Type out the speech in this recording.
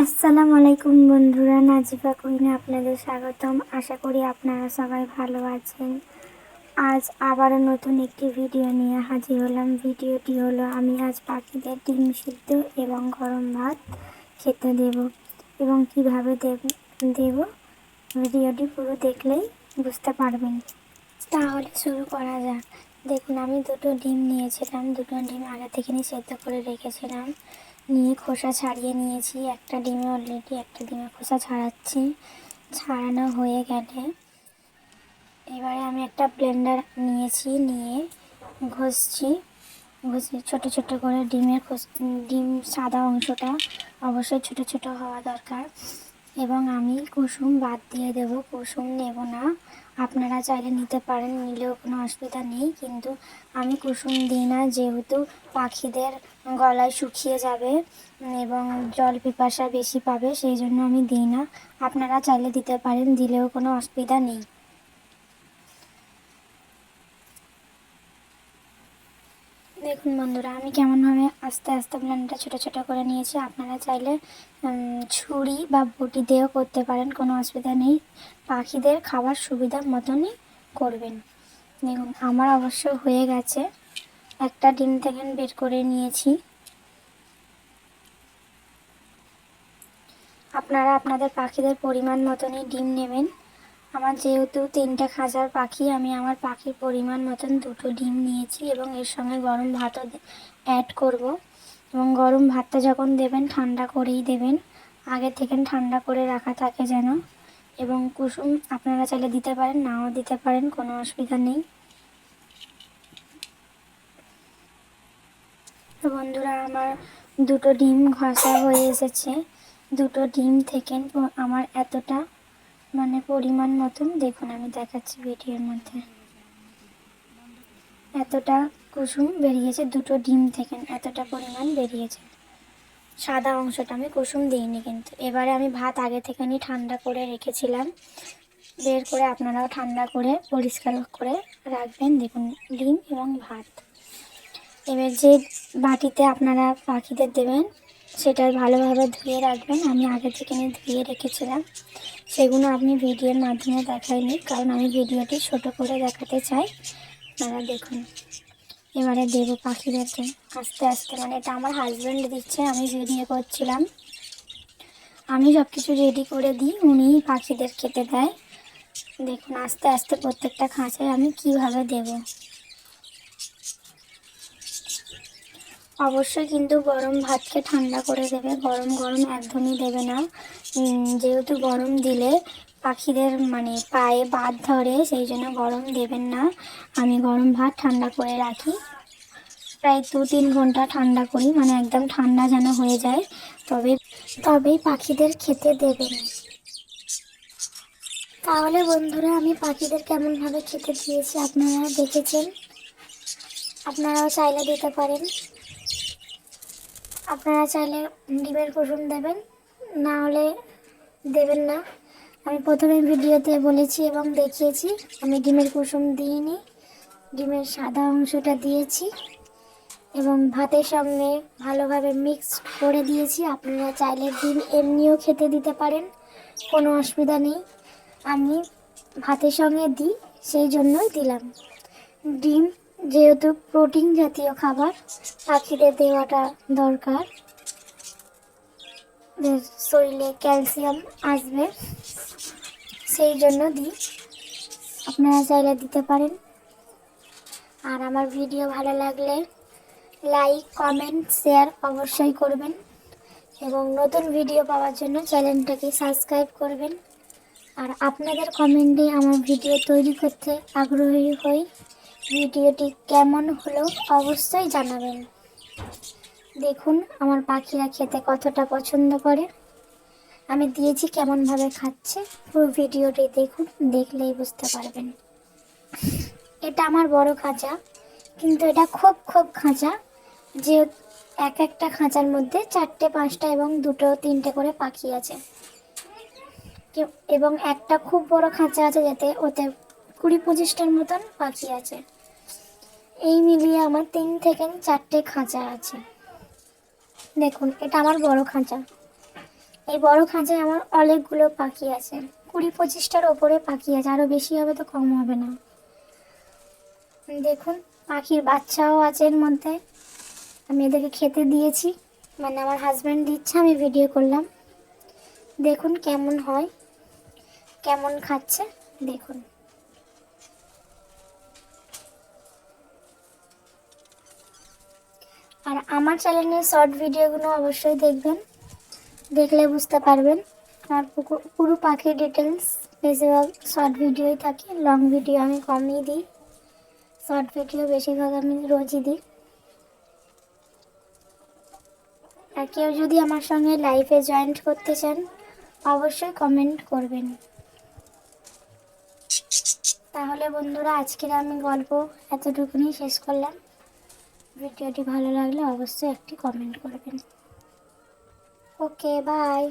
আসসালামু আলাইকুম বন্ধুরা, নাজিফা কুইনে আপনাদের স্বাগতম। আশা করি আপনারা সবাই ভালো আছেন। আজ আবারও নতুন একটি ভিডিও নিয়ে হাজির হলাম। ভিডিওটি হলো আমি আজ পাখিদের ডিম সিদ্ধ এবং গরম ভাত খেতে দেব এবং কিভাবে দেব ভিডিওটি পুরো দেখলেই বুঝতে পারবেন। তাহলে শুরু করা যাক। দেখুন, আমি দুটো ডিম নিয়েছিলাম। দুটো ডিম আগে থেকে সেদ্ধ করে রেখেছিলাম। নিয়ে খোসা ছাড়িয়ে নিয়েছি। একটা ডিমে খোসা ছাড়াচ্ছি। ছাড়ানো হয়ে গেলে এবারে আমি একটা ব্লেন্ডার নিয়েছি, নিয়ে ঘষছি। ছোট ছোট করে ডিম সাদা অংশটা অবশ্যই ছোট ছোট হওয়া দরকার। এবং আমি কুসুম বাদ দিয়ে দেব, কুসুম নেব না। আপনারা চাইলে নিতে পারেন, নিলেও কোনো অসুবিধা নেই, কিন্তু আমি কুসুম দিই না, যেহেতু পাখিদের গলায় শুকিয়ে যাবে এবং জল পিপাসা বেশি পাবে, সেই জন্য আমি দিই না। আপনারা চাইলে দিতে পারেন, দিলেও কোনো অসুবিধা নেই। দেখুন বন্ধুরা, আমি কেমনভাবে আস্তে আস্তে ব্লেন্ডারটা ছোটো ছোটো করে নিয়েছি। আপনারা চাইলে ছুরি বা বটি দিয়েও করতে পারেন, কোনো অসুবিধা নেই। পাখিদের খাবার সুবিধা মতনই করবেন। দেখুন, আমার অবশ্য হয়ে গেছে। একটা ডিম থেকে বের করে নিয়েছি। আপনারা আপনাদের পাখিদের পরিমাণ মতনই ডিম নেবেন। আমার যেহেতু 3টে খাঁচার পাখি, আমি আমার পাখির পরিমাণ মতন 2টো ডিম নিয়েছি এবং এর সঙ্গে গরম ভাতও অ্যাড করব। এবং গরম ভাতটা যখন দেবেন ঠান্ডা করেই দেবেন, আগে থেকে ঠান্ডা করে রাখা থাকে যেন। এবং কুসুম আপনারা চাইলে দিতে পারেন, নাও দিতে পারেন, কোনো অসুবিধা নেই। তো বন্ধুরা, আমার 2টো ডিম ঘষা হয়ে এসেছে। 2টো ডিম থেকে আমার এতটা পরিমাণ মতন, দেখুন আমি দেখাচ্ছি ভিডিওর মধ্যে, এতটা কুসুম বেরিয়েছে। 2টো ডিম থেকে এতটা পরিমাণ বেরিয়েছে। সাদা অংশটা আমি কুসুম দিইনি কিন্তু। এবারে আমি ভাত আগে থেকে ঠান্ডা করে রেখেছিলাম, বের করে আপনারাও ঠান্ডা করে পরিষ্কার করে রাখবেন। দেখুন, ডিম এবং ভাত। এবার যে বাটিতে আপনারা পাখিদের দেবেন সেটা ভালোভাবে ধুয়ে রাখবেন। আমি আগে থেকে ধুয়ে রেখেছিলাম, সেগুলো আপনি ভিডিওর মাধ্যমে দেখাইনি, কারণ আমি ভিডিওটি ছোট করে দেখাতে চাই। আপনারা দেখুন, এবারে দেবো পাখিদেরকে আস্তে আস্তে। এটা আমার হাজব্যান্ড দিচ্ছে, আমি ভিডিও করছিলাম। আমি সব কিছু রেডি করে দিই, উনিই পাখিদের খেতে দেয়। দেখুন, আস্তে আস্তে প্রত্যেকটা খাঁচায় আমি কিভাবে দেব। অবশ্যই কিন্তু গরম ভাতকে ঠান্ডা করে দেবে, গরম গরম একদমই দেবে না। যেহেতু গরম দিলে পাখিদের পায়ে বাত ধরে, সেই জন্য গরম দেবেন না। আমি গরম ভাত ঠান্ডা করে রাখি, প্রায় 2-3 ঘন্টা ঠান্ডা করি, একদম ঠান্ডা যেন হয়ে যায়, তবেই পাখিদের খেতে দেবেন। তাহলে বন্ধুরা, আমি পাখিদের কেমনভাবে খেতে দিয়েছি আপনারা দেখেছেন। আপনারাও চাইলে দিতে পারেন। আপনারা চাইলে ডিমের কুসুম দেবেন, না হলে দেবেন না। আমি প্রথমে ভিডিওতে বলেছি এবং দেখিয়েছি, আমি ডিমের কুসুম দিইনি, ডিমের সাদা অংশটা দিয়েছি এবং ভাতের সঙ্গে ভালোভাবে মিক্স করে দিয়েছি। আপনারা চাইলে ডিম এমনিও খেতে দিতে পারেন, কোনো অসুবিধা নেই। আমি ভাতের সঙ্গে দিই, সেই জন্যই দিলাম। ডিম যেহেতু প্রোটিন জাতীয় খাবার, পাখিদের দেওয়াটা দরকার, শরীরে ক্যালসিয়াম আসবে, সেই জন্য দিই। আপনারা চাইলে দিতে পারেন। আর আমার ভিডিও ভালো লাগলে লাইক, কমেন্ট, শেয়ার অবশ্যই করবেন এবং নতুন ভিডিও পাওয়ার জন্য চ্যানেলটাকে সাবস্ক্রাইব করবেন। আর আপনাদের কমেন্টে আমার ভিডিও তৈরি করতে আগ্রহী হই। ভিডিওটি কেমন হলো অবশ্যই জানাবেন। দেখুন আমার পাখিরা খেতে কতটা পছন্দ করে, আমি দিয়েছি কেমনভাবে খাচ্ছে, পুরো ভিডিওটি দেখুন, দেখলেই বুঝতে পারবেন। এটা আমার বড় খাঁচা, কিন্তু এটা খুব খাঁচা, যে একটা খাঁচার মধ্যে 4টে 5টা এবং 2টো 3টে করে পাখি আছে। এবং একটা খুব বড় খাঁচা আছে, ওতে 20-25টার মতন পাখি আছে। এই মিলিয়ে আমার 3 থেকে 4টে খাঁচা আছে। দেখুন, এটা আমার বড় খাঁচা। এই বড় খাঁচায় আমার অনেকগুলো পাখি আছে, 20-25টার ওপরে পাখি আছে, আরও বেশি হবে তো কম হবে না। দেখুন পাখির বাচ্চাও আছে এর মধ্যে। আমি এদেরকে খেতে দিয়েছি, মানে আমার হাজব্যান্ড দিচ্ছে, আমি ভিডিও করলাম। দেখুন কেমন হয়, কেমন খাচ্ছে দেখুন। আর আমার চ্যানেলের শর্ট ভিডিওগুলো অবশ্যই দেখবেন, দেখলে বুঝতে পারবেন। আর পুরো পাখির ডিটেলস বেশিরভাগ শর্ট ভিডিওই থাকে, লং ভিডিও আমি কমই দিই, শর্ট ভিডিও বেশিরভাগ আমি রোজই দিই। আর কেউ যদি আমার সঙ্গে লাইভে জয়েন করতে চান অবশ্যই কমেন্ট করবেন। তাহলে বন্ধুরা আজকের আমি গল্প এতটুকুনি শেষ করলাম। ভিডিওটি ভালো লাগলে অবশ্যই একটি কমেন্ট করবেন। Okay bye.